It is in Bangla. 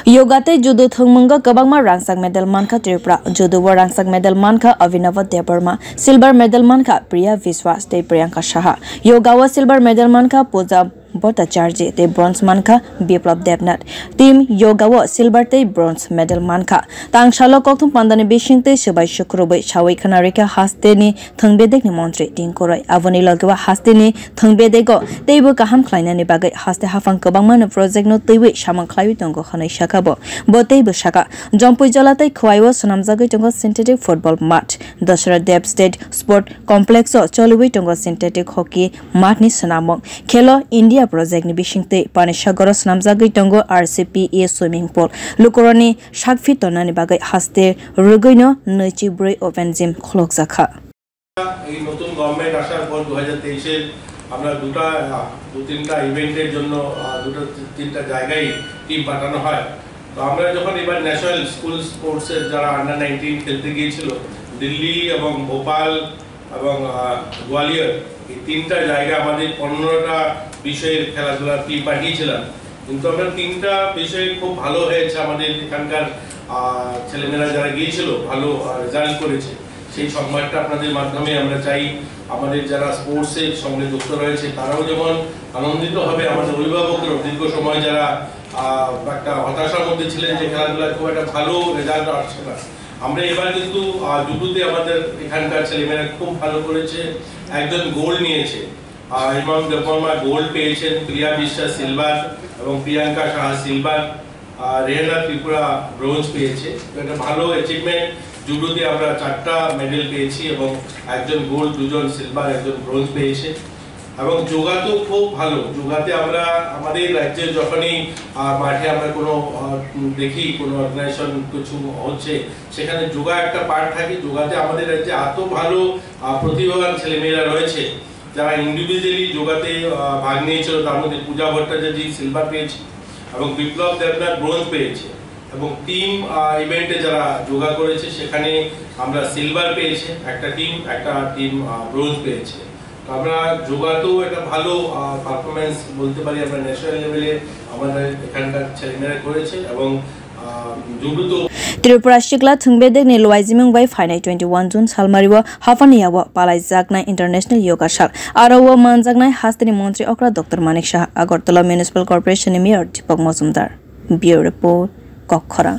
Yogate judo thwngmungo kwbangma rangchak medal mankha Tripura judo wo rangchak medal mankha Abhinava Debarma silver medal mankha Priya Viswas tei Priyanka Saha yoga wo silver medal mankha Puja Bhattacharya tei bronze mankha Biplab Devnath team yoga wo silver tei bronze medal mankha Tangsalo kokthum panda ni bising tei swbai sukurwbwi swbai khwna rikha haste ni thwng bedekni montri Tinku Roy aboni logewa haste ni thwng bedego teibo kaham khlainani bagai haste hafang kwbangma no project no teiwi samang khlaiwi tongo khwnai sakabo bo teibo saka jompui jola tei khwaiwo swnamjagui tongo synthetic football mat Dasara Dev State Sport Complex o choliwi tongo synthetic hockey mat ni swnamong khelo India project ni bisingte panisagoro swnamjagui tongo RCPE swimming pool lukoroni sakfi tonani bagai haste ruguino 94 open gym khulokjakha এই নতুন গভর্নমেন্ট আসার পর 2023 এর আমরা দুটো-তিনটা ইভেন্টের জন্য দুটো-তিনটা জায়গায় টিম পাঠানো হয় তো আমরা যখন এবার ন্যাশনাল স্কুল স্পোর্টস এর যারা আন্ডার 19 খেলতে গিয়েছিল দিল্লি এবং ভোপাল এবং গোয়ালিয়র এই তিনটা জায়গা আমাদের 15টা বিষয়ের খেলাধুলার টিম পাঠিয়েছিলাম কিন্তু আমরা তিনটা বিষয়ে খুব ভালো হয়েছে আমাদের এখানকার ছেলেমেয়েরা যারা গিয়েছিল ভালো রেজাল্ট করেছে সেই সংবাদটা আপনাদের মাধ্যমে আমরা চাই আমাদের যারা স্পোর্টসের সঙ্গে যুক্ত রয়েছে তারাও যেমন আনন্দিত হবে আমাদের অভিভাবকরাও দীর্ঘ সময় যারা একটা হতাশার মধ্যে ছিলেন যে খেলাধুলায় খুব একটা ভালো রেজাল্ট আসছে না আমরা এবার কিন্তু জুডোতে আমাদের এখানকার ছেলেমেয়েরা খুব ভালো করেছে একজন গোল্ড নিয়েছে এবং দেববর্মা গোল্ড পেয়েছেন প্রিয়া বিশ্বাস সিলভার এবং প্রিয়াঙ্কা সাহা সিলভার রেহানা ত্রিপুরা ব্রোঞ্জ পেয়েছে এটা ভালো অ্যাচিভমেন্ট জুডোতে আমরা 4টা মেডেল পেয়েছি এবং একজন গোল্ড দুজন সিলভার একজন ব্রোঞ্জ পেয়েছে এবং যোগা তো খুব ভালো যোগাতে আমরা আমাদের রাজ্যে যখনই মাঠে আমরা কোনো দেখি কোনো অর্গানাইজেশন কিছু হচ্ছে সেখানে যোগা একটা পার্ট থাকে যোগাতে আমাদের রাজ্যে এত ভালো প্রতিভাবান ছেলেমেয়েরা রয়েছে যারা ইন্ডিভিজুয়ালি যোগাতে ভাগ নিয়েছিল তার মধ্যে পূজা ভট্টাচার্য সিলভার পেয়েছে এবং বিপ্লব দেবনাথ ব্রোঞ্জ পেয়েছে এবং টিম ইভেন্টে যারা যোগা করেছে সেখানে আমরা সিলভার পেয়েছে একটা টিম ব্রোঞ্জ পেয়েছে আমরা যোগাতেও একটা ভালো পারফরম্যান্স বলতে পারি আমরা ন্যাশনাল লেভেলে আমাদের এখানকার ছেলেমেয়েরা করেছে এবং জুডোতেও Tripura Shikla Thungbedekni Loaizimung by Final 21 June Salmariwa Hafaniyawa Palai Jaknai International Yoga Shal Arawa Manjaknai Hasteni Montri Okra Dr. Manik Shah Agartala Municipal Corporation Mayor Dipok Mazumdar Bureau Report Kokthum